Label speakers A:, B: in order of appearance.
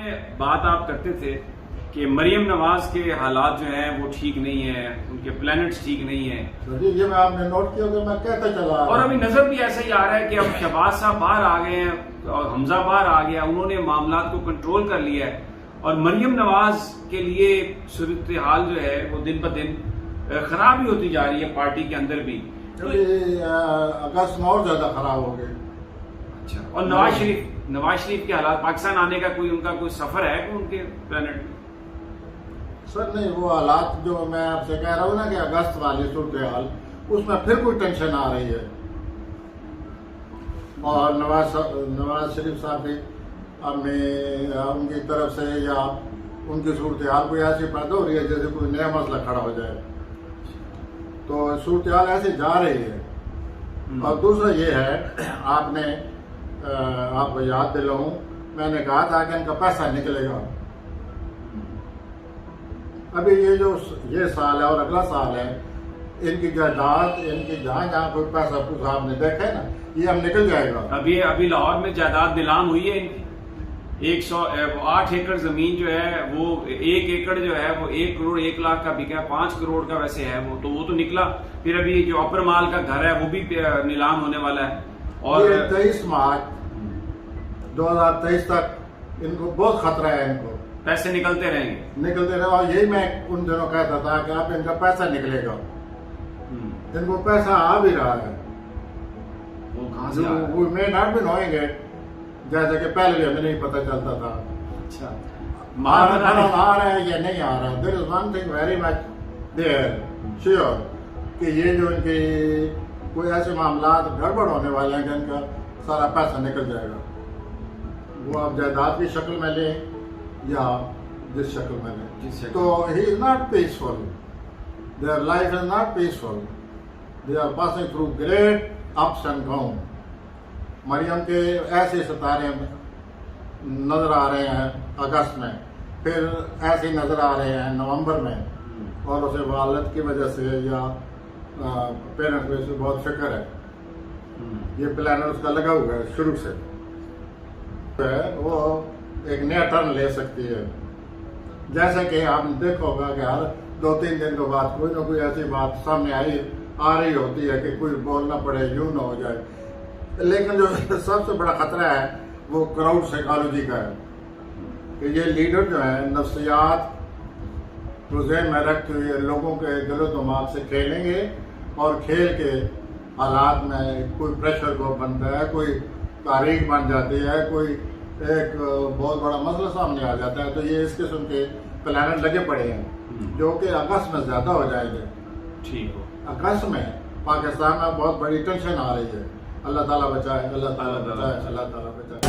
A: में बात आप करते थे कि मरियम नवाज के हालात जो हैं वो ठीक नहीं है, उनके प्लैनेट्स ठीक नहीं है।
B: ये मैं आपने नोट किया तो मैं कहता चला
A: और अभी नजर भी ऐसा ही आ रहा है कि अब शहबाज साहब बाहर आ गए हैं और हमजा बाहर आ गया, उन्होंने मामलात को कंट्रोल कर लिया है और मरियम नवाज के लिए सूरत हाल जो है वो दिन ब दिन खराब ही होती जा रही है पार्टी के अंदर भी।
B: अगस्त में और ज्यादा खराब हो गए।
A: अच्छा, और नवाज शरीफ के हालात, पाकिस्तान आने का उनका कोई सफर है कि उनके प्लेनेट में?
B: सर नहीं, वो हालात जो मैं आपसे कह रहा हूँ ना कि अगस्त वाली सूरत हाल, उसमें फिर कोई टेंशन आ रही है और नवाज शरीफ साहब भी उनकी तरफ से या उनकी सूरत हाल कोई ऐसी पैदा हो रही है जैसे कोई नया मसला खड़ा हो जाए, तो सूरत हाल ऐसे जा रही है। और दूसरा ये है, आपको याद दिलाऊं, मैंने कहा था कि इनका पैसा निकलेगा। अभी ये साल है और अगला साल है, इनकी जायदाद, इनकी जहाँ कोई पैसा कुछ आपने देखा है ना, ये अब निकल जाएगा।
A: अभी लाहौर में जायदाद नीलाम हुई है इनकी। 108 एकड़ जमीन जो है वो 1 एकड़ जो है वो 1 करोड़ 1 लाख का बिका है, 5 करोड़ का वैसे है वो तो निकला। फिर अभी जो अपर माल का घर है वो भी नीलाम होने वाला है। और
B: 23 मार्च 2023 तक इनको बहुत खतरा है, इनको
A: पैसे निकलते रहेंगे।
B: और यही मैं उन दिनों कहता था कि अब इनका पैसा निकलेगा। इनको पैसा आ भी रहा है,
A: वो कहां से
B: वो may not be knowing it, जैसे कि पहले भी हमें नहीं पता चलता था।
A: अच्छा,
B: आ रहा है या नहीं आ रहा। There is one thing very much they're sure कि ये जो इनकी कोई ऐसे मामला गड़बड़ होने वाले हैं कि इनका सारा पैसा निकल जाएगा। वो आप जायदाद की शक्ल में लें या जिस शक्ल में लें, तो he is not peaceful, their life is not peaceful, they are passing through great ups and down. Maryam के ऐसे सितारे नजर आ रहे हैं अगस्त में, फिर ऐसे नजर आ रहे हैं नवंबर में, और उसे वालद की वजह से या पेरेंट्स की वजह से बहुत फिक्र है। ये प्लान उसका लगा हुआ है शुरू से, वो एक नया टर्न ले सकती है। जैसे कि आपने देखा होगा कि हर 2-3 दिन के बाद कोई ना कोई ऐसी बात सामने आ रही होती है कि कोई बोलना पड़े, यूं ना हो जाए। लेकिन जो सबसे बड़ा खतरा है वो क्राउड साइकोलॉजी का है कि ये लीडर जो है नफ्सियात को ज़हन में रखते हुए लोगों के दिलो दिमाग से खेलेंगे और खेल के हालात में कोई प्रेशर को बनता है, कोई तारीख बन जाती है, कोई एक बहुत बड़ा मसला सामने आ जाता है। तो ये इस किस्म के प्लान लगे पड़े हैं जो कि अगस्त में ज्यादा हो जाएंगे। ठीक हो, अगस्त में पाकिस्तान में बहुत बड़ी टेंशन आ रही है। अल्लाह ताला बचाए, अल्लाह ताला बचाए, अल्लाह ताला बचाए।